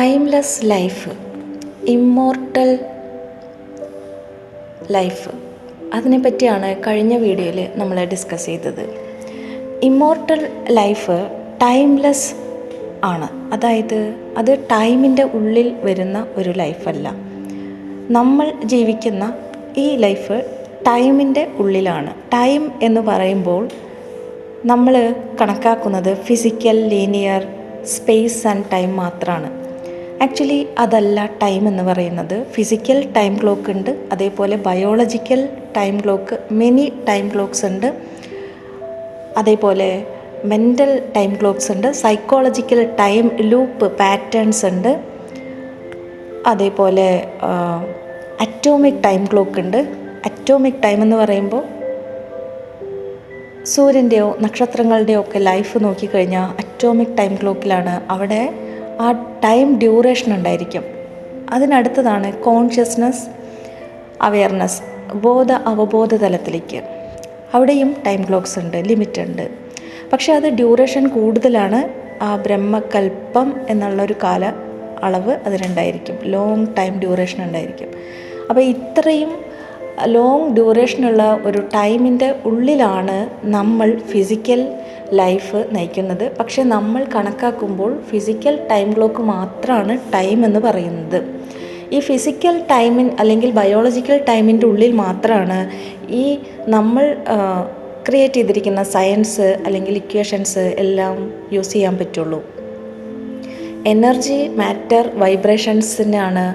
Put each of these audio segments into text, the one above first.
Timeless life, immortal life, അതിനെപ്പറ്റിയാണ് കഴിഞ്ഞ വീഡിയോയിൽ നമ്മൾ ഡിസ്കസ് ചെയ്തത്. ഇമ്മോർട്ടൽ ലൈഫ് ടൈംലെസ് ആണ്, അതായത് അത് ടൈമിൻ്റെ ഉള്ളിൽ വരുന്ന ഒരു ലൈഫല്ല. നമ്മൾ ജീവിക്കുന്ന ഈ ലൈഫ് ടൈമിൻ്റെ ഉള്ളിലാണ്. ടൈം എന്ന് പറയുമ്പോൾ നമ്മൾ കണക്കാക്കുന്നത് physical, linear, space and time മാത്രമാണ്. ആക്ച്വലി അതല്ല ടൈം എന്ന് പറയുന്നത്. ഫിസിക്കൽ ടൈം ക്ലോക്ക് ഉണ്ട്, അതേപോലെ biological time clock, many time clocks ഉണ്ട്, അതേപോലെ മെൻ്റൽ ടൈം ക്ലോക്ക്സ് ഉണ്ട്, സൈക്കോളജിക്കൽ ടൈം ലൂപ്പ് പാറ്റേൺസ് ഉണ്ട്, അതേപോലെ അറ്റോമിക് ടൈം ക്ലോക്ക് ഉണ്ട്. അറ്റോമിക് ടൈം എന്ന് പറയുമ്പോൾ സൂര്യൻ്റെയോ നക്ഷത്രങ്ങളുടെയോ ഒക്കെ ലൈഫ് നോക്കിക്കഴിഞ്ഞാൽ അറ്റോമിക് ടൈം ക്ലോക്കിലാണ്. അവിടെ ആ ടൈം ഡ്യൂറേഷൻ ഉണ്ടായിരിക്കും. അതിനടുത്തതാണ് കോൺഷ്യസ്നസ്, അവെയർനെസ്, അവബോധ തലത്തിലേക്ക്. അവിടെയും ടൈം ക്ലോക്ക്സ് ഉണ്ട്, ലിമിറ്റ് ഉണ്ട്. പക്ഷേ അത് ഡ്യൂറേഷൻ കൂടുതലാണ്. ആ ബ്രഹ്മകൽപ്പം എന്നുള്ളൊരു കാല അളവ് അതിനുണ്ടായിരിക്കും, ലോങ് ടൈം ഡ്യൂറേഷൻ ഉണ്ടായിരിക്കും. അപ്പോൾ ഇത്രയും ലോങ് ഡ്യൂറേഷനുള്ള ഒരു ടൈമിൻ്റെ ഉള്ളിലാണ് നമ്മൾ ഫിസിക്കൽ ലൈഫ് നയിക്കുന്നത്. പക്ഷേ നമ്മൾ കണക്കാക്കുമ്പോൾ ഫിസിക്കൽ ടൈം ക്ലോക്ക് മാത്രമാണ് ടൈം എന്ന് പറയുന്നത്. ഈ ഫിസിക്കൽ ടൈമിൻ അല്ലെങ്കിൽ ബയോളജിക്കൽ ടൈമിൻ്റെ ഉള്ളിൽ മാത്രമാണ് ഈ നമ്മൾ ക്രിയേറ്റ് ചെയ്തിരിക്കുന്ന സയൻസ് അല്ലെങ്കിൽ ഇക്വേഷൻസ് എല്ലാം യൂസ് ചെയ്യാൻ പറ്റുള്ളൂ. എനർജി, മാറ്റർ, വൈബ്രേഷൻസിനാണ്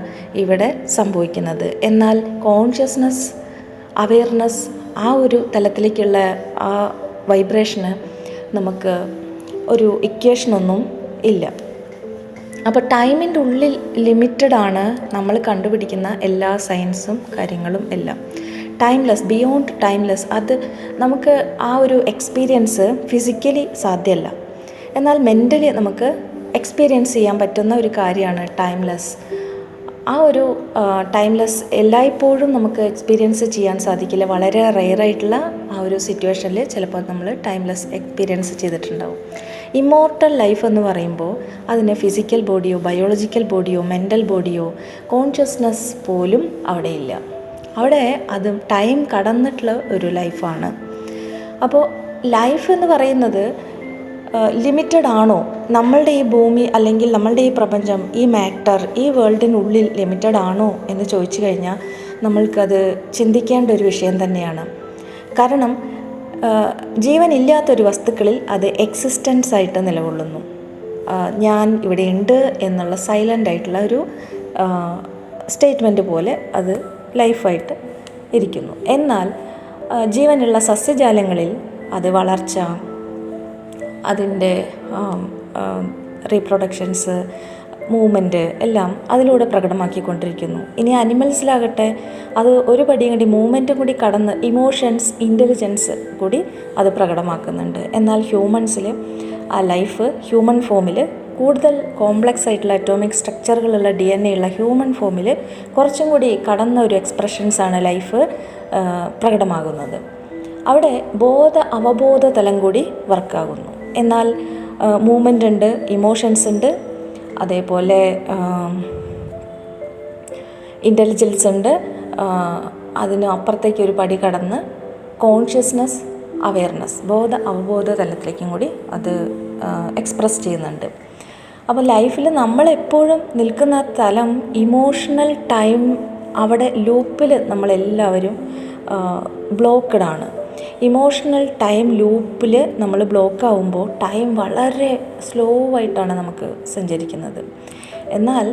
ഇവിടെ സംഭവിക്കുന്നത്. എന്നാൽ കോൺഷ്യസ്നസ്, അവെയർനെസ്, ആ ഒരു തലത്തിലേക്കുള്ള ആ വൈബ്രേഷന് നമുക്ക് ഒരു ഇക്വേഷനൊന്നും ഇല്ല. അപ്പോൾ ടൈമിൻ്റെ ഉള്ളിൽ ലിമിറ്റഡാണ് നമ്മൾ കണ്ടുപിടിക്കുന്ന എല്ലാ സയൻസും കാര്യങ്ങളും എല്ലാം. ടൈംലെസ്, ബിയോണ്ട് ടൈംലെസ്, അത് നമുക്ക് ആ ഒരു എക്സ്പീരിയൻസ് ഫിസിക്കലി സാധ്യമല്ല. എന്നാൽ മെൻ്റലി നമുക്ക് എക്സ്പീരിയൻസ് ചെയ്യാൻ പറ്റുന്ന ഒരു കാര്യമാണ് ടൈംലെസ്. ആ ഒരു ടൈംലെസ് എല്ലായ്പ്പോഴും നമുക്ക് എക്സ്പീരിയൻസ് ചെയ്യാൻ സാധിക്കില്ല. വളരെ റെയറായിട്ടുള്ള ആ ഒരു സിറ്റുവേഷനിൽ ചിലപ്പോൾ നമ്മൾ ടൈംലെസ് എക്സ്പീരിയൻസ് ചെയ്തിട്ടുണ്ടാവും. ഇമ്മോർട്ടൽ ലൈഫ് എന്ന് പറയുമ്പോൾ അതിന് ഫിസിക്കൽ ബോഡിയോ ബയോളജിക്കൽ ബോഡിയോ മെൻ്റൽ ബോഡിയോ കോൺഷ്യസ്നസ് പോലും അവിടെയില്ല. അവിടെ അത് ടൈം കടന്നിട്ടുള്ള ഒരു ലൈഫാണ്. അപ്പോൾ ലൈഫ് എന്ന് പറയുന്നത് ലിമിറ്റഡ് ആണോ? നമ്മളുടെ ഈ ഭൂമി അല്ലെങ്കിൽ നമ്മളുടെ ഈ പ്രപഞ്ചം, ഈ മാറ്റർ, ഈ വേൾഡിനുള്ളിൽ ലിമിറ്റഡ് ആണോ എന്ന് ചോദിച്ചു കഴിഞ്ഞാൽ നമ്മൾക്കത് ചിന്തിക്കേണ്ട ഒരു വിഷയം തന്നെയാണ്. കാരണം ജീവനില്ലാത്തൊരു വസ്തുക്കളിൽ അത് എക്സിസ്റ്റൻസ് ആയിട്ട് നിലകൊള്ളുന്നു. ഞാൻ ഇവിടെ ഉണ്ട് എന്നുള്ള സൈലൻ്റ് ആയിട്ടുള്ള ഒരു സ്റ്റേറ്റ്മെൻറ്റ് പോലെ അത് ലൈഫായിട്ട് ഇരിക്കുന്നു. എന്നാൽ ജീവനുള്ള സസ്യജാലങ്ങളിൽ അത് വളർച്ച, അതിൻ്റെ റീപ്രൊഡക്ഷൻസ്, മൂവ്മെൻറ്റ് എല്ലാം അതിലൂടെ പ്രകടമാക്കിക്കൊണ്ടിരിക്കുന്നു. ഇനി അനിമൽസിലാകട്ടെ അത് ഒരു പടിയും കൂടി മൂവ്മെൻറ്റും കൂടി കടന്ന് ഇമോഷൻസ്, ഇൻ്റലിജൻസ് കൂടി അത് പ്രകടമാക്കുന്നുണ്ട്. എന്നാൽ ഹ്യൂമൻസിൽ ആ ലൈഫ് ഹ്യൂമൻ ഫോമിൽ കൂടുതൽ കോംപ്ലക്സ് ആയിട്ടുള്ള അറ്റോമിക് സ്ട്രക്ചറുകളുള്ള DNA ഉള്ള ഹ്യൂമൻ ഫോമിൽ കുറച്ചും കൂടി കടന്ന ഒരു എക്സ്പ്രഷൻസാണ് ലൈഫ് പ്രകടമാകുന്നത്. അവിടെ അവബോധ തലം കൂടി വർക്കാകുന്നു. എന്നാൽ മൂവ്മെൻ്റ് ഉണ്ട്, ഇമോഷൻസ് ഉണ്ട്, അതേപോലെ ഇൻ്റലിജൻസ് ഉണ്ട്. അതിന് അപ്പുറത്തേക്ക് ഒരു പടി കടന്ന് കോൺഷ്യസ്നസ്, അവെയർനെസ്, അവബോധ തലത്തിലേക്കും കൂടി അത് എക്സ്പ്രസ് ചെയ്യുന്നുണ്ട്. അപ്പോൾ ലൈഫിൽ നമ്മളെപ്പോഴും നിൽക്കുന്ന തലം ഇമോഷണൽ ടൈം, അവിടെ ലൂപ്പിൽ നമ്മളെല്ലാവരും ബ്ലോക്കഡാണ്. ഇമോഷണൽ ടൈം ലൂപ്പിൽ നമ്മൾ ബ്ലോക്കാവുമ്പോൾ ടൈം വളരെ സ്ലോ ആയിട്ടാണ് നമുക്ക് സഞ്ചരിക്കുന്നത്. എന്നാൽ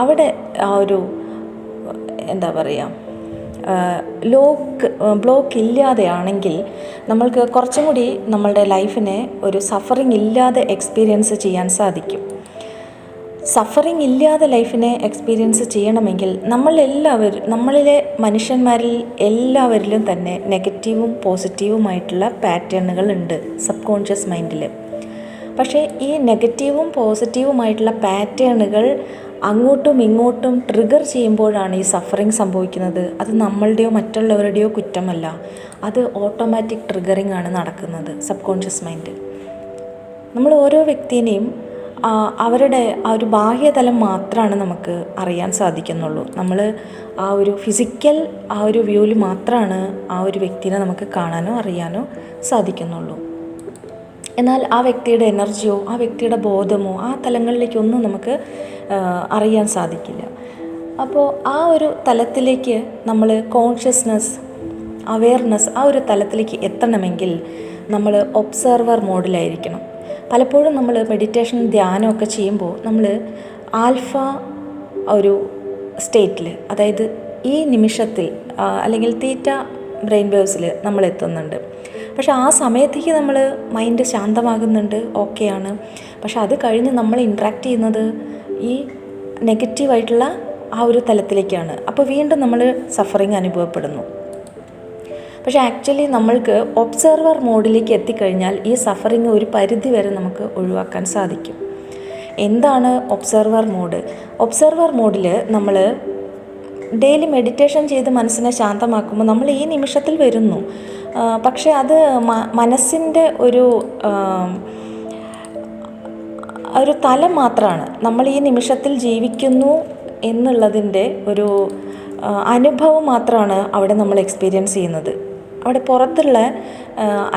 അവിടെ ആ ഒരു എന്താ പറയുക, ബ്ലോക്ക് ഇല്ലാതെയാണെങ്കിൽ നമ്മൾക്ക് കുറച്ചും കൂടി നമ്മളുടെ ലൈഫിനെ ഒരു സഫറിങ് ഇല്ലാതെ എക്സ്പീരിയൻസ് ചെയ്യാൻ സാധിക്കും. സഫറിങ് ഇല്ലാതെ ലൈഫിനെ എക്സ്പീരിയൻസ് ചെയ്യണമെങ്കിൽ നമ്മളിലെ മനുഷ്യന്മാരിൽ എല്ലാവരിലും തന്നെ നെഗറ്റീവും പോസിറ്റീവുമായിട്ടുള്ള പാറ്റേണുകൾ ഉണ്ട് സബ് കോൺഷ്യസ് മൈൻഡിൽ. പക്ഷേ ഈ നെഗറ്റീവും പോസിറ്റീവുമായിട്ടുള്ള പാറ്റേണുകൾ അങ്ങോട്ടും ഇങ്ങോട്ടും ട്രിഗർ ചെയ്യുമ്പോഴാണ് ഈ സഫറിങ് സംഭവിക്കുന്നത്. അത് നമ്മളുടെയോ മറ്റുള്ളവരുടെയോ കുറ്റമല്ല, അത് ഓട്ടോമാറ്റിക് ട്രിഗറിങ് ആണ് നടക്കുന്നത് സബ് കോൺഷ്യസ് മൈൻഡ്. നമ്മൾ ഓരോ വ്യക്തിയെയും അവരുടെ ആ ഒരു ബാഹ്യതലം മാത്രമാണ് നമുക്ക് അറിയാൻ സാധിക്കുന്നുള്ളൂ. നമ്മൾ ആ ഒരു ഫിസിക്കൽ ആ ഒരു വ്യൂവിൽ മാത്രമാണ് ആ ഒരു വ്യക്തിനെ നമുക്ക് കാണാനോ അറിയാനോ സാധിക്കുന്നുള്ളൂ. എന്നാൽ ആ വ്യക്തിയുടെ എനർജിയോ ആ വ്യക്തിയുടെ ബോധമോ ആ തലങ്ങളിലേക്കൊന്നും നമുക്ക് അറിയാൻ സാധിക്കില്ല. അപ്പോൾ ആ ഒരു തലത്തിലേക്ക് നമ്മൾ കോൺഷ്യസ്നെസ്, അവെയർനെസ് ആ ഒരു തലത്തിലേക്ക് എത്തണമെങ്കിൽ നമ്മൾ ഒബ്സർവർ മോഡിലായിരിക്കണം. പലപ്പോഴും നമ്മൾ മെഡിറ്റേഷൻ ധ്യാനമൊക്കെ ചെയ്യുമ്പോൾ നമ്മൾ ആൽഫ ഒരു സ്റ്റേറ്റിൽ, അതായത് ഈ നിമിഷത്തിൽ അല്ലെങ്കിൽ തീറ്റ ബ്രെയിൻ വേവ്സിൽ നമ്മൾ എത്തുന്നുണ്ട്. പക്ഷെ ആ സമയത്തേക്ക് നമ്മൾ മൈൻഡ് ശാന്തമാകുന്നുണ്ട്, ഓക്കെയാണ്. പക്ഷെ അത് കഴിഞ്ഞ് നമ്മൾ ഇൻട്രാക്ട് ചെയ്യുന്നത് ഈ നെഗറ്റീവായിട്ടുള്ള ആ ഒരു തലത്തിലേക്കാണ്. അപ്പോൾ വീണ്ടും നമ്മൾ സഫറിങ് അനുഭവപ്പെടുന്നു. പക്ഷേ ആക്ച്വലി നമ്മൾക്ക് ഒബ്സർവർ മോഡിലേക്ക് എത്തിക്കഴിഞ്ഞാൽ ഈ സഫറിങ് ഒരു പരിധി വരെ നമുക്ക് ഒഴിവാക്കാൻ സാധിക്കും. എന്താണ് ഒബ്സർവർ മോഡ്? ഒബ്സർവർ മോഡിൽ നമ്മൾ ഡെയിലി മെഡിറ്റേഷൻ ചെയ്ത് മനസ്സിനെ ശാന്തമാക്കുമ്പോൾ നമ്മൾ ഈ നിമിഷത്തിൽ വരുന്നു. പക്ഷേ അത് മനസ്സിൻ്റെ ഒരു തലം മാത്രമാണ്. നമ്മൾ ഈ നിമിഷത്തിൽ ജീവിക്കുന്നു എന്നുള്ളതിൻ്റെ ഒരു അനുഭവം മാത്രമാണ് അവിടെ നമ്മൾ എക്സ്പീരിയൻസ് ചെയ്യുന്നത്. അവിടെ പുറത്തുള്ള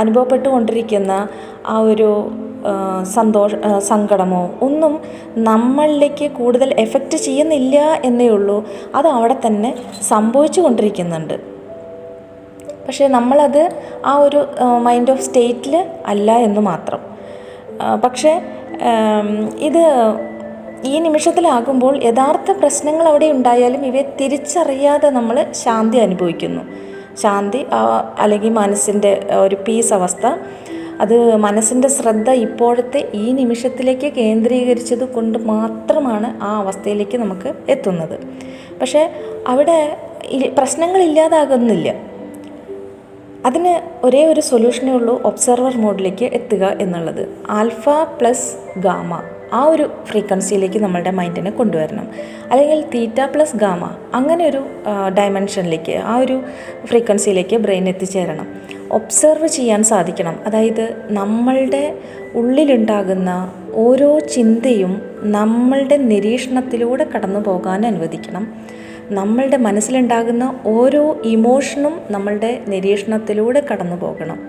അനുഭവപ്പെട്ടുകൊണ്ടിരിക്കുന്ന ആ ഒരു സങ്കടമോ ഒന്നും നമ്മളിലേക്ക് കൂടുതൽ എഫക്റ്റ് ചെയ്യുന്നില്ല എന്നേ ഉള്ളൂ. അത് അവിടെ തന്നെ സംഭവിച്ചു കൊണ്ടിരിക്കുന്നുണ്ട്. പക്ഷേ നമ്മളത് ആ ഒരു മൈൻഡ് ഓഫ് സ്റ്റേറ്റിൽ അല്ല എന്ന് മാത്രം. പക്ഷേ ഇത് ഈ നിമിഷത്തിലാകുമ്പോൾ യഥാർത്ഥ പ്രശ്നങ്ങൾ അവിടെ ഉണ്ടായാലും ഇവയെ തിരിച്ചറിയാതെ നമ്മൾ ശാന്തി അനുഭവിക്കുന്നു. ശാന്തി അല്ലെങ്കിൽ മനസ്സിൻ്റെ ഒരു പീസ് അവസ്ഥ, അത് മനസ്സിൻ്റെ ശ്രദ്ധ ഇപ്പോഴത്തെ ഈ നിമിഷത്തിലേക്ക് കേന്ദ്രീകരിച്ചത് കൊണ്ട് മാത്രമാണ് ആ അവസ്ഥയിലേക്ക് നമുക്ക് എത്തുന്നത്. പക്ഷേ അവിടെ പ്രശ്നങ്ങളില്ലാതാകുന്നില്ല. അതിന് ഒരേ ഒരു സൊല്യൂഷനേ ഉള്ളൂ, ഒബ്സർവർ മോഡിലേക്ക് എത്തുക എന്നുള്ളത്. ആൽഫ പ്ലസ് ഗാമ ആ ഒരു ഫ്രീക്വൻസിയിലേക്ക് നമ്മളുടെ മൈൻഡിനെ കൊണ്ടുവരണം. അല്ലെങ്കിൽ തീറ്റ പ്ലസ് ഗാമ അങ്ങനെ ഒരു ഡയമെൻഷനിലേക്ക്, ആ ഒരു ഫ്രീക്വൻസിയിലേക്ക് ബ്രെയിൻ എത്തിച്ചേരണം. ഒബ്സർവ് ചെയ്യാൻ സാധിക്കണം. അതായത് നമ്മളുടെ ഉള്ളിലുണ്ടാകുന്ന ഓരോ ചിന്തയും നമ്മളുടെ നിരീക്ഷണത്തിലൂടെ കടന്നു പോകാൻ അനുവദിക്കണം. നമ്മളുടെ മനസ്സിലുണ്ടാകുന്ന ഓരോ ഇമോഷനും നമ്മളുടെ നിരീക്ഷണത്തിലൂടെ കടന്നു പോകണം.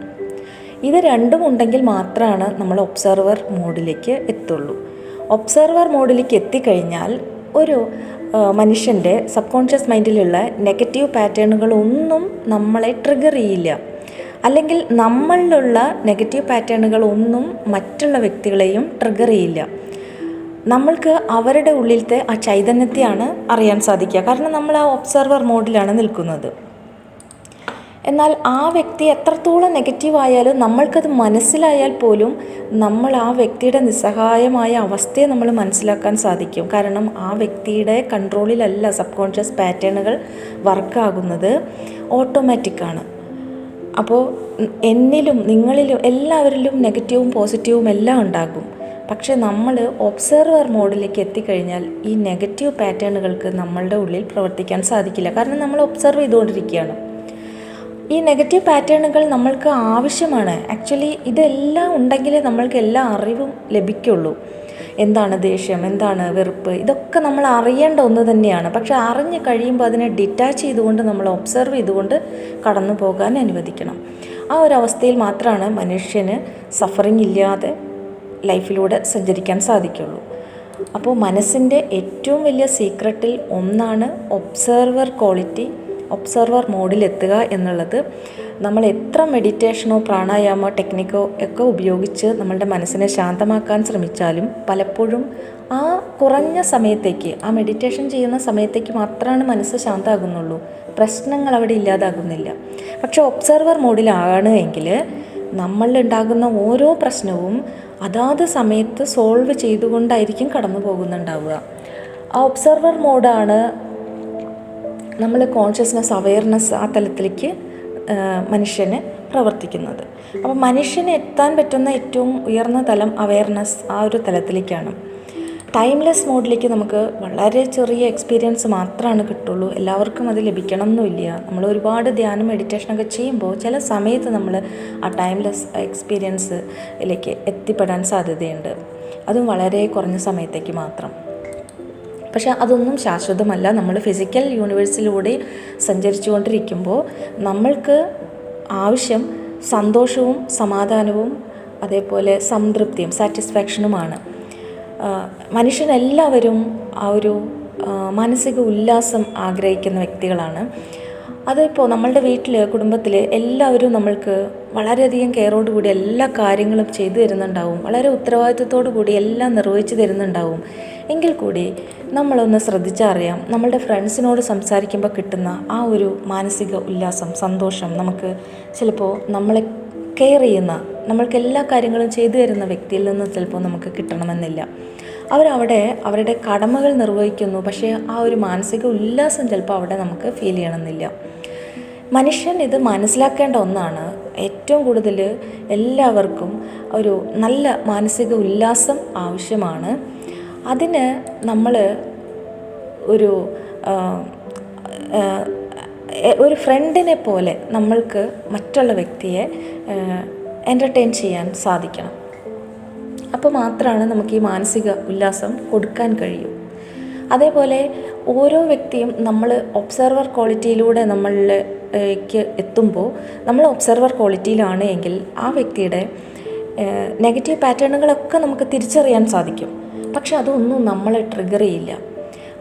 ഇത് രണ്ടും ഉണ്ടെങ്കിൽ മാത്രമാണ് നമ്മൾ ഒബ്സർവർ മോഡിലേക്ക് എത്തുള്ളൂ. ഒബ്സർവർ മോഡിലേക്ക് എത്തിക്കഴിഞ്ഞാൽ ഒരു മനുഷ്യൻ്റെ സബ് കോൺഷ്യസ് മൈൻഡിലുള്ള നെഗറ്റീവ് പാറ്റേണുകളൊന്നും നമ്മളെ ട്രിഗർ ചെയ്യില്ല. അല്ലെങ്കിൽ നമ്മളിലുള്ള നെഗറ്റീവ് പാറ്റേണുകളൊന്നും മറ്റുള്ള വ്യക്തികളെയും ട്രിഗർ ചെയ്യില്ല. നമ്മൾക്ക് അവരുടെ ഉള്ളിലത്തെ ആ ചൈതന്യത്തെയാണ് അറിയാൻ സാധിക്കുക. കാരണം നമ്മൾ ആ ഒബ്സർവർ മോഡിലാണ് നിൽക്കുന്നത്. എന്നാൽ ആ വ്യക്തി എത്രത്തോളം നെഗറ്റീവായാലും നമ്മൾക്കത് മനസ്സിലായാൽ പോലും നമ്മൾ ആ വ്യക്തിയുടെ നിസ്സഹായമായ അവസ്ഥയെ നമ്മൾ മനസ്സിലാക്കാൻ സാധിക്കും. കാരണം ആ വ്യക്തിയുടെ കൺട്രോളിലല്ല സബ് കോൺഷ്യസ് പാറ്റേണുകൾ വർക്കാകുന്നത്, ഓട്ടോമാറ്റിക്കാണ്. അപ്പോൾ എന്നിലും നിങ്ങളിലും എല്ലാവരിലും നെഗറ്റീവും പോസിറ്റീവും എല്ലാം ഉണ്ടാകും. പക്ഷെ നമ്മൾ ഒബ്സർവർ മോഡിലേക്ക് എത്തിക്കഴിഞ്ഞാൽ ഈ നെഗറ്റീവ് പാറ്റേണുകൾക്ക് നമ്മളുടെ ഉള്ളിൽ പ്രവർത്തിക്കാൻ സാധിക്കില്ല. കാരണം നമ്മൾ ഒബ്സർവ് ചെയ്തുകൊണ്ടിരിക്കുകയാണ്. ഈ നെഗറ്റീവ് പാറ്റേണുകൾ നമ്മൾക്ക് ആവശ്യമാണ്. ആക്ച്വലി ഇതെല്ലാം ഉണ്ടെങ്കിലേ നമ്മൾക്ക് എല്ലാ അറിവും ലഭിക്കുള്ളൂ. എന്താണ് ദേഷ്യം, എന്താണ് വെറുപ്പ്, ഇതൊക്കെ നമ്മൾ അറിയേണ്ട ഒന്ന് തന്നെയാണ്. പക്ഷെ അറിഞ്ഞ് കഴിയുമ്പോൾ അതിനെ ഡിറ്റാച്ച് ചെയ്തുകൊണ്ട് നമ്മൾ ഒബ്സർവ് ചെയ്തുകൊണ്ട് കടന്നു പോകാൻ അനുവദിക്കണം. ആ ഒരു അവസ്ഥയിൽ മാത്രമാണ് മനുഷ്യന് സഫറിങ് ഇല്ലാതെ ലൈഫിലൂടെ സഞ്ചരിക്കാൻ സാധിക്കുള്ളൂ. അപ്പോൾ മനസ്സിൻ്റെ ഏറ്റവും വലിയ സീക്രട്ടിൽ ഒന്നാണ് ഒബ്സർവർ ക്വാളിറ്റി, ഒബ്സർവർ മോഡിലെത്തുക എന്നുള്ളത്. നമ്മൾ എത്ര മെഡിറ്റേഷനോ പ്രാണായാമോ ടെക്നിക്കോ ഒക്കെ ഉപയോഗിച്ച് നമ്മളുടെ മനസ്സിനെ ശാന്തമാക്കാൻ ശ്രമിച്ചാലും പലപ്പോഴും ആ കുറഞ്ഞ സമയത്തേക്ക്, ആ മെഡിറ്റേഷൻ ചെയ്യുന്ന സമയത്തേക്ക് മാത്രമാണ് മനസ്സ് ശാന്തമാകുന്നുള്ളൂ. പ്രശ്നങ്ങൾ അവിടെ ഇല്ലാതാകുന്നില്ല. പക്ഷെ ഒബ്സർവർ മോഡിലാണ് എങ്കിൽ നമ്മളിലുണ്ടാകുന്ന ഓരോ പ്രശ്നവും അതാത് സമയത്ത് സോൾവ് ചെയ്തുകൊണ്ടായിരിക്കും കടന്നു പോകുന്നുണ്ടാവുക. ആ ഒബ്സർവർ മോഡാണ് നമ്മൾ കോൺഷ്യസ്നെസ്, അവെയർനെസ് ആ തലത്തിലേക്ക് മനുഷ്യന് പ്രവർത്തിക്കുന്നത്. അപ്പോൾ മനുഷ്യന് എത്താൻ പറ്റുന്ന ഏറ്റവും ഉയർന്ന തലം അവെയർനെസ് ആ ഒരു തലത്തിലേക്കാണ്. ടൈംലെസ് മോഡിലേക്ക് നമുക്ക് വളരെ ചെറിയ എക്സ്പീരിയൻസ് മാത്രമാണ് കിട്ടുള്ളൂ. എല്ലാവർക്കും അത് ലഭിക്കണം എന്നില്ല. നമ്മൾ ഒരുപാട് ധ്യാനം മെഡിറ്റേഷനൊക്കെ ചെയ്യുമ്പോൾ ചില സമയത്ത് നമ്മൾ ആ ടൈംലെസ് എക്സ്പീരിയൻസിലേക്ക് എത്തിപ്പെടാൻ സാധ്യതയുണ്ട്. അതും വളരെ കുറഞ്ഞ സമയത്തേക്ക് മാത്രം. പക്ഷേ അതൊന്നും ശാശ്വതമല്ല. നമ്മൾ ഫിസിക്കൽ യൂണിവേഴ്സിലൂടെ സഞ്ചരിച്ചുകൊണ്ടിരിക്കുമ്പോൾ നമ്മൾക്ക് ആവശ്യം സന്തോഷവും സമാധാനവും അതേപോലെ സംതൃപ്തിയും സാറ്റിസ്ഫാക്ഷനുമാണ്. മനുഷ്യനെല്ലാവരും ആ ഒരു മാനസിക ഉല്ലാസം ആഗ്രഹിക്കുന്ന വ്യക്തികളാണ്. അതിപ്പോൾ നമ്മളുടെ വീട്ടിൽ കുടുംബത്തിൽ എല്ലാവരും നമ്മൾക്ക് വളരെയധികം കെയറോടുകൂടി എല്ലാ കാര്യങ്ങളും ചെയ്തു തരുന്നുണ്ടാവും, വളരെ ഉത്തരവാദിത്വത്തോടു കൂടി എല്ലാം നിർവഹിച്ചു തരുന്നുണ്ടാവും. എങ്കിൽ കൂടി നമ്മളൊന്ന് ശ്രദ്ധിച്ചറിയാം, നമ്മളുടെ ഫ്രണ്ട്സിനോട് സംസാരിക്കുമ്പോൾ കിട്ടുന്ന ആ ഒരു മാനസിക ഉല്ലാസം, സന്തോഷം നമുക്ക് ചിലപ്പോൾ നമ്മളെ കെയർ ചെയ്യുന്ന, നമ്മൾക്ക് എല്ലാ കാര്യങ്ങളും ചെയ്തു തരുന്ന വ്യക്തിയിൽ നിന്ന് ചിലപ്പോൾ നമുക്ക് കിട്ടണമെന്നില്ല. അവരവിടെ അവരുടെ കടമകൾ നിർവഹിക്കുന്നു, പക്ഷേ ആ ഒരു മാനസിക ഉല്ലാസം ചിലപ്പോൾ അവിടെ നമുക്ക് ഫീൽ ചെയ്യണമെന്നില്ല. മനുഷ്യൻ ഇത് മനസ്സിലാക്കേണ്ട ഒന്നാണ്. ഏറ്റവും കൂടുതൽ എല്ലാവർക്കും ഒരു നല്ല മാനസിക ഉല്ലാസം ആവശ്യമാണ്. അതിന് നമ്മൾ ഒരു ഫ്രണ്ടിനെ പോലെ നമ്മൾക്ക് മറ്റുള്ള വ്യക്തിയെ എൻ്റർടൈൻ ചെയ്യാൻ സാധിക്കണം. അപ്പോൾ മാത്രമാണ് നമുക്ക് ഈ മാനസിക ഉല്ലാസം കൊടുക്കാൻ കഴിയൂ. അതേപോലെ ഓരോ വ്യക്തിയും നമ്മൾ ഒബ്സർവർ ക്വാളിറ്റിയിലൂടെ നമ്മളിലേക്ക് എത്തുമ്പോൾ, നമ്മൾ ഒബ്സർവർ ക്വാളിറ്റിയിലാണ് എങ്കിൽ ആ വ്യക്തിയുടെ നെഗറ്റീവ് പാറ്റേണുകളൊക്കെ നമുക്ക് തിരിച്ചറിയാൻ സാധിക്കും. പക്ഷെ അതൊന്നും നമ്മളെ ട്രിഗർ ചെയ്യില്ല.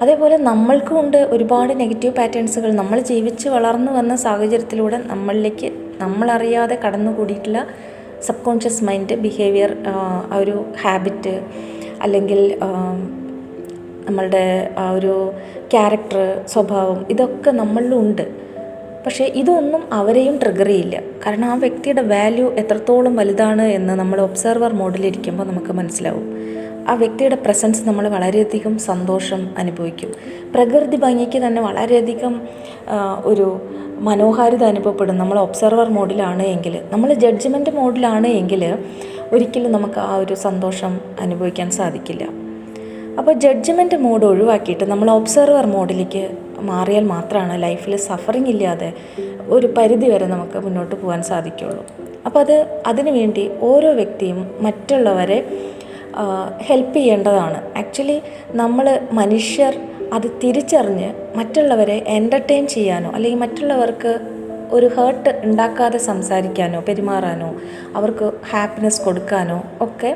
അതേപോലെ നമ്മൾക്കും ഉണ്ട് ഒരുപാട് നെഗറ്റീവ് പാറ്റേൺസുകൾ. നമ്മൾ ജീവിച്ച് വളർന്നു വന്ന സാഹചര്യത്തിലൂടെ നമ്മളിലേക്ക് നമ്മളറിയാതെ കടന്നുകൂടിയിട്ടുള്ള സബ് കോൺഷ്യസ് മൈൻഡ് ബിഹേവിയർ, ആ ഒരു ഹാബിറ്റ് അല്ലെങ്കിൽ നമ്മളുടെ ആ ഒരു ക്യാരക്ടർ, സ്വഭാവം, ഇതൊക്കെ നമ്മളിലും ഉണ്ട്. പക്ഷേ ഇതൊന്നും അവരെയും ട്രിഗർ ചെയ്യില്ല. കാരണം ആ വ്യക്തിയുടെ വാല്യൂ എത്രത്തോളം വലുതാണ് എന്ന് നമ്മൾ ഒബ്സർവർ മോഡിലിരിക്കുമ്പോൾ നമുക്ക് മനസ്സിലാവും. ആ വ്യക്തിയുടെ പ്രസൻസ് നമ്മൾ വളരെയധികം സന്തോഷം അനുഭവിക്കും. പ്രകൃതി ഭംഗിക്ക് തന്നെ വളരെയധികം ഒരു മനോഹാരിത അനുഭവപ്പെടും നമ്മൾ ഒബ്സർവർ മോഡിലാണ് എങ്കിൽ. നമ്മൾ ജഡ്ജ്മെൻറ്റ് മോഡിലാണ് എങ്കിൽ ഒരിക്കലും നമുക്ക് ആ ഒരു സന്തോഷം അനുഭവിക്കാൻ സാധിക്കില്ല. അപ്പോൾ ജഡ്ജ്മെൻറ്റ് മോഡ് ഒഴിവാക്കിയിട്ട് നമ്മൾ ഒബ്സർവർ മോഡിലേക്ക് മാറിയാൽ മാത്രമാണ് ലൈഫിൽ സഫറിങ് ഇല്ലാതെ ഒരു പരിധി വരെ നമുക്ക് മുന്നോട്ട് പോകാൻ സാധിക്കുള്ളൂ. അപ്പോൾ അതിനു വേണ്ടി ഓരോ വ്യക്തിയും മറ്റുള്ളവരെ ഹെൽപ്പ് ചെയ്യേണ്ടതാണ്. ആക്ച്വലി നമ്മൾ മനുഷ്യർ അത് തിരിച്ചറിഞ്ഞ് മറ്റുള്ളവരെ എൻ്റർടൈൻ ചെയ്യാനോ അല്ലെങ്കിൽ മറ്റുള്ളവർക്ക് ഒരു ഹേർട്ട് ഉണ്ടാക്കാതെ സംസാരിക്കാനോ പെരുമാറാനോ അവർക്ക് ഹാപ്പിനെസ് കൊടുക്കാനോ ഒക്കെ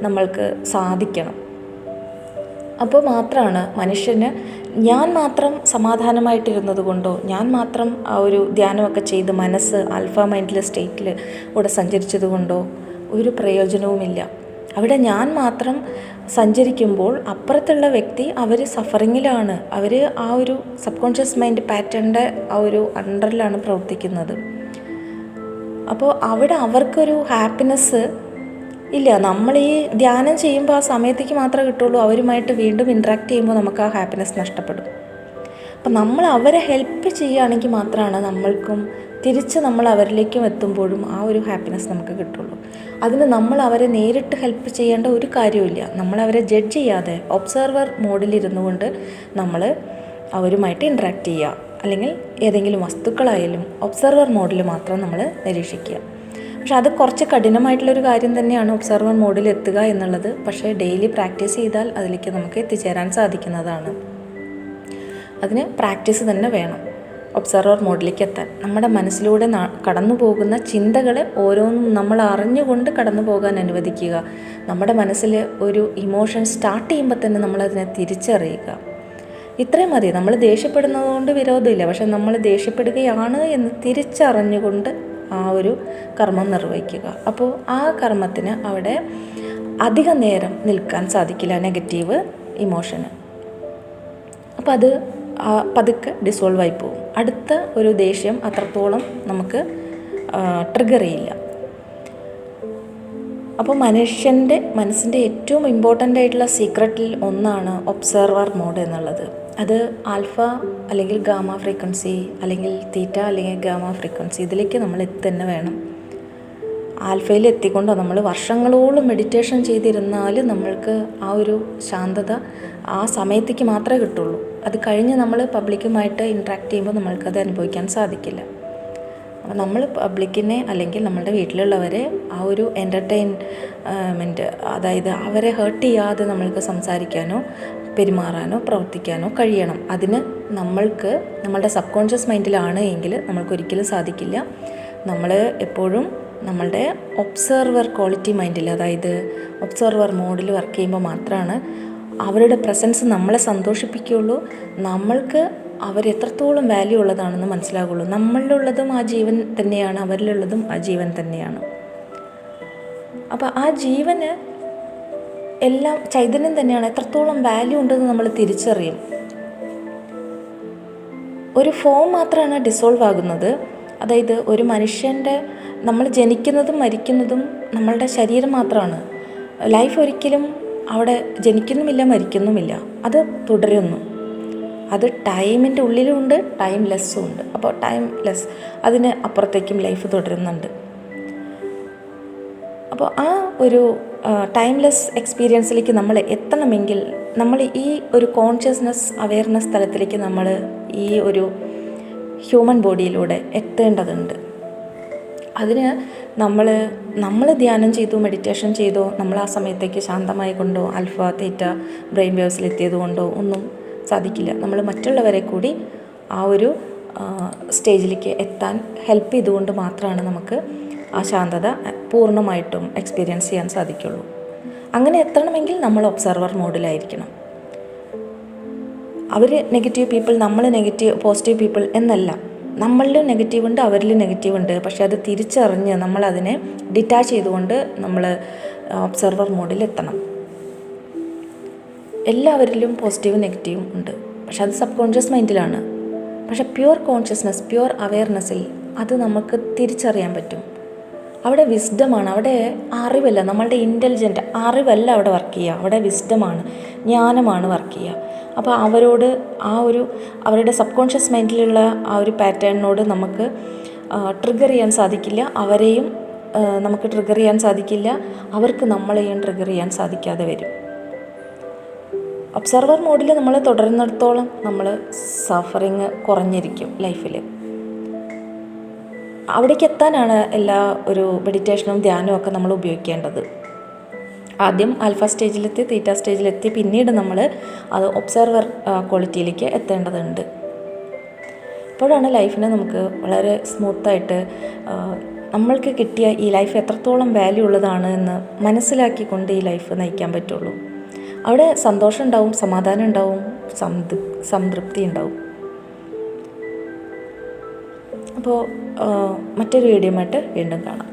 നമ്മൾക്ക് സാധിക്കണം. അപ്പോൾ മാത്രമാണ് മനുഷ്യന് ഞാൻ മാത്രം സമാധാനമായിട്ടിരുന്നത് കൊണ്ടോ ഞാൻ മാത്രം ആ ഒരു ധ്യാനമൊക്കെ ചെയ്ത് മനസ്സ് ആൽഫ മൈൻഡിലെ സ്റ്റേറ്റിൽ കൂടെ സഞ്ചരിച്ചത് കൊണ്ടോ ഒരു പ്രയോജനവുമില്ല. അവിടെ ഞാൻ മാത്രം സഞ്ചരിക്കുമ്പോൾ അപ്പുറത്തുള്ള വ്യക്തി അവർ സഫറിങ്ങിലാണ്, അവർ ആ ഒരു സബ് കോൺഷ്യസ് മൈൻഡ് പാറ്റേണിൻ്റെ ആ ഒരു അണ്ടറിലാണ് പ്രവർത്തിക്കുന്നത്. അപ്പോൾ അവിടെ അവർക്കൊരു ഹാപ്പിനെസ് ഇല്ല. നമ്മൾ ഈ ധ്യാനം ചെയ്യുമ്പോൾ ആ സമയത്തേക്ക് മാത്രമേ കിട്ടുള്ളൂ. അവരുമായിട്ട് വീണ്ടും ഇൻട്രാക്ട് ചെയ്യുമ്പോൾ നമുക്ക് ആ ഹാപ്പിനെസ് നഷ്ടപ്പെടും. അപ്പം നമ്മൾ അവരെ ഹെൽപ്പ് ചെയ്യുകയാണെങ്കിൽ മാത്രമാണ് നമ്മൾക്കും തിരിച്ച് നമ്മൾ അവരിലേക്കും എത്തുമ്പോഴും ആ ഒരു ഹാപ്പിനെസ് നമുക്ക് കിട്ടുള്ളൂ. അതിന് നമ്മൾ അവരെ നേരിട്ട് ഹെൽപ്പ് ചെയ്യേണ്ട ഒരു കാര്യമില്ല. നമ്മൾ അവരെ ജഡ്ജ് ചെയ്യാതെ ഒബ്സർവർ മോഡിലിരുന്നു കൊണ്ട് നമ്മൾ അവരുമായിട്ട് ഇൻട്രാക്ട് ചെയ്യുക, അല്ലെങ്കിൽ ഏതെങ്കിലും വസ്തുക്കളായാലും ഒബ്സർവർ മോഡിൽ മാത്രം നമ്മൾ നിരീക്ഷിക്കുക. പക്ഷെ അത് കുറച്ച് കഠിനമായിട്ടുള്ളൊരു കാര്യം തന്നെയാണ് ഒബ്സർവർ മോഡിൽ എത്തുക എന്നുള്ളത്. പക്ഷേ ഡെയിലി പ്രാക്ടീസ് ചെയ്താൽ അതിലേക്ക് നമുക്ക് എത്തിച്ചേരാൻ സാധിക്കുന്നതാണ്. അതിന് പ്രാക്ടീസ് തന്നെ വേണം ഒബ്സർവർ മോഡിലേക്ക് എത്താൻ. നമ്മുടെ മനസ്സിലൂടെ കടന്നു പോകുന്ന ചിന്തകളെ ഓരോന്നും നമ്മൾ അറിഞ്ഞുകൊണ്ട് കടന്നു പോകാൻ അനുവദിക്കുക. നമ്മുടെ മനസ്സിൽ ഒരു ഇമോഷൻ സ്റ്റാർട്ട് ചെയ്യുമ്പോൾ തന്നെ നമ്മളതിനെ തിരിച്ചറിയുക. ഇത്രയും മതി. നമ്മൾ ദേഷ്യപ്പെടുന്നതുകൊണ്ട് വിരോധമില്ല. പക്ഷെ നമ്മൾ ദേഷ്യപ്പെടുകയാണ് എന്ന് തിരിച്ചറിഞ്ഞുകൊണ്ട് ആ ഒരു കർമ്മം നിർവഹിക്കുക. അപ്പോൾ ആ കർമ്മത്തിന് അവിടെ അധിക നേരം നിൽക്കാൻ സാധിക്കില്ല നെഗറ്റീവ് ഇമോഷന്. അപ്പോൾ അത് പതുക്കെ ഡിസോൾവ് ആയി പോകും. അടുത്ത ഒരു ദേഷ്യം അത്രത്തോളം നമുക്ക് ട്രിഗർ ചെയ്യില്ല. അപ്പോൾ മനുഷ്യൻ്റെ മനസ്സിൻ്റെ ഏറ്റവും ഇമ്പോർട്ടൻ്റ് ആയിട്ടുള്ള സീക്രട്ടിൽ ഒന്നാണ് ഒബ്സർവർ മോഡ് എന്നുള്ളത്. അത് ആൽഫ അല്ലെങ്കിൽ ഗാമ ഫ്രീക്വൻസി അല്ലെങ്കിൽ തീറ്റ അല്ലെങ്കിൽ ഗാമ ഫ്രീക്വൻസി, ഇതിലേക്ക് നമ്മൾ എത്തി തന്നെ വേണം. ആൽഫയിൽ എത്തിക്കൊണ്ടോ നമ്മൾ വർഷങ്ങളോളം മെഡിറ്റേഷൻ ചെയ്തിരുന്നാൽ നമ്മൾക്ക് ആ ഒരു ശാന്തത ആ സമയത്തേക്ക് മാത്രമേ കിട്ടുള്ളൂ. അത് കഴിഞ്ഞ് നമ്മൾ പബ്ലിക്കുമായിട്ട് ഇൻട്രാക്ട് ചെയ്യുമ്പോൾ നമ്മൾക്കത് അനുഭവിക്കാൻ സാധിക്കില്ല. അപ്പോൾ നമ്മൾ പബ്ലിക്കിനെ അല്ലെങ്കിൽ നമ്മളുടെ വീട്ടിലുള്ളവരെ ആ ഒരു എൻ്റർടൈൻമെൻറ്റ്, അതായത് അവരെ ഹേർട്ട് ചെയ്യാതെ നമ്മൾക്ക് സംസാരിക്കാനോ പെരുമാറാനോ പ്രവർത്തിക്കാനോ കഴിയണം. അതിന് നമ്മൾക്ക് നമ്മളുടെ സബ് കോൺഷ്യസ് മൈൻഡിലാണ് എങ്കിൽ നമ്മൾക്കൊരിക്കലും സാധിക്കില്ല. നമ്മൾ എപ്പോഴും നമ്മളുടെ ഒബ്സർവർ ക്വാളിറ്റി മൈൻഡിൽ, അതായത് ഒബ്സർവർ മോഡിൽ വർക്ക് ചെയ്യുമ്പോൾ മാത്രമാണ് അവരുടെ പ്രസൻസ് നമ്മളെ സന്തോഷിപ്പിക്കുകയുള്ളൂ. നമ്മൾക്ക് അവരെത്രത്തോളം വാല്യൂ ഉള്ളതാണെന്ന് മനസ്സിലാകുള്ളൂ. നമ്മളിലുള്ളതും ആ ജീവൻ തന്നെയാണ്, അവരിലുള്ളതും ആ ജീവൻ തന്നെയാണ്. അപ്പോൾ ആ ജീവന് എല്ലാം ചൈതന്യം തന്നെയാണ്. എത്രത്തോളം വാല്യൂ ഉണ്ടെന്ന് നമ്മൾ തിരിച്ചറിയും. ഒരു ഫോം മാത്രമാണ് ഡിസോൾവ് ആകുന്നത്. അതായത് ഒരു മനുഷ്യൻ്റെ നമ്മൾ ജനിക്കുന്നതും മരിക്കുന്നതും നമ്മളുടെ ശരീരം മാത്രമാണ്. ലൈഫ് ഒരിക്കലും അവിടെ ജനിക്കുന്നുമില്ല മരിക്കുന്നുമില്ല, അത് തുടരുന്നു. അത് ടൈമിൻ്റെ ഉള്ളിലുമുണ്ട്, ടൈം ലെസ്സും ഉണ്ട്. അപ്പോൾ ടൈം ലെസ്, അതിന് അപ്പുറത്തേക്കും ലൈഫ് തുടരുന്നുണ്ട്. അപ്പോൾ ആ ഒരു ടൈംലെസ് എക്സ്പീരിയൻസിലേക്ക് നമ്മൾ എത്തണമെങ്കിൽ നമ്മൾ ഈ ഒരു കോൺഷ്യസ്നെസ് അവെയർനെസ് തലത്തിലേക്ക് നമ്മൾ ഈ ഒരു ഹ്യൂമൻ ബോഡിയിലൂടെ എത്തേണ്ടതുണ്ട്. അതിന് നമ്മൾ ധ്യാനം ചെയ്തു, മെഡിറ്റേഷൻ ചെയ്തോ, നമ്മൾ ആ സമയത്തേക്ക് ശാന്തമായി കൊണ്ടോ ആൽഫ തീറ്റ ബ്രെയിൻ വേവ്സിലെത്തിയത് കൊണ്ടോ ഒന്നും സാധിക്കില്ല. നമ്മൾ മറ്റുള്ളവരെ കൂടി ആ ഒരു സ്റ്റേജിലേക്ക് എത്താൻ ഹെൽപ്പ് ചെയ്തുകൊണ്ട് മാത്രമാണ് നമുക്ക് ആ ശാന്തത പൂർണ്ണമായിട്ടും എക്സ്പീരിയൻസ് ചെയ്യാൻ സാധിക്കുള്ളൂ. അങ്ങനെ എത്തണമെങ്കിൽ നമ്മൾ ഒബ്സർവർ മോഡിലായിരിക്കണം. അവർ നെഗറ്റീവ് പീപ്പിൾ, നമ്മൾ പോസിറ്റീവ് പീപ്പിൾ എന്നല്ല. നമ്മളിലും നെഗറ്റീവ് ഉണ്ട്, അവരിലും നെഗറ്റീവ് ഉണ്ട്. പക്ഷെ അത് തിരിച്ചറിഞ്ഞ് നമ്മളതിനെ ഡിറ്റാച്ച് ചെയ്തുകൊണ്ട് നമ്മൾ ഒബ്സർവർ മോഡിൽ എത്തണം. എല്ലാവരിലും പോസിറ്റീവും നെഗറ്റീവും ഉണ്ട്, പക്ഷെ അത് സബ് കോൺഷ്യസ് മൈൻഡിലാണ്. പക്ഷെ പ്യുവർ കോൺഷ്യസ്നെസ്, പ്യുവർ അവെയർനെസ്സിൽ അത് നമുക്ക് തിരിച്ചറിയാൻ പറ്റും. അവിടെ വിസ്ഡമാണ്, അവിടെ അറിവല്ല, നമ്മളുടെ ഇൻ്റലിജൻ്റ് അറിവല്ല അവിടെ വർക്ക് ചെയ്യുക. അവിടെ വിസ്ഡമാണ്, ജ്ഞാനമാണ് വർക്ക് ചെയ്യുക. അപ്പോൾ അവരോട് ആ ഒരു അവരുടെ സബ് കോൺഷ്യസ് മൈൻഡിലുള്ള ആ ഒരു പാറ്റേണിനോട് നമുക്ക് ട്രിഗർ ചെയ്യാൻ സാധിക്കില്ല. അവരെയും നമുക്ക് ട്രിഗർ ചെയ്യാൻ സാധിക്കില്ല, അവർക്ക് നമ്മളെയും ട്രിഗർ ചെയ്യാൻ സാധിക്കാതെ വരും. ഒബ്സർവർ മോഡിൽ നമ്മൾ തുടരുന്നിടത്തോളം നമ്മൾ സഫറിങ് കുറഞ്ഞിരിക്കും ലൈഫിൽ. അവിടേക്ക് എത്താനാണ് എല്ലാ ഒരു മെഡിറ്റേഷനും ധ്യാനവും ഒക്കെ നമ്മൾ ഉപയോഗിക്കേണ്ടത്. ആദ്യം ആൽഫ സ്റ്റേജിലെത്തി, തീറ്റ സ്റ്റേജിലെത്തി, പിന്നീട് നമ്മൾ അത് ഒബ്സർവർ ക്വാളിറ്റിയിലേക്ക് എത്തേണ്ടതുണ്ട്. അപ്പോഴാണ് ലൈഫിനെ നമുക്ക് വളരെ സ്മൂത്തായിട്ട് നമ്മൾക്ക് കിട്ടിയ ഈ ലൈഫ് എത്രത്തോളം വാല്യൂ ഉള്ളതാണ് എന്ന് മനസ്സിലാക്കിക്കൊണ്ട് ഈ ലൈഫ് നയിക്കാൻ പറ്റുള്ളൂ. അവിടെ സന്തോഷം ഉണ്ടാവും, സമാധാനം ഉണ്ടാവും, സംതൃപ്തി ഉണ്ടാവും. അപ്പോൾ മറ്റൊരു വീഡിയോയുമായിട്ട് വീണ്ടും കാണാം.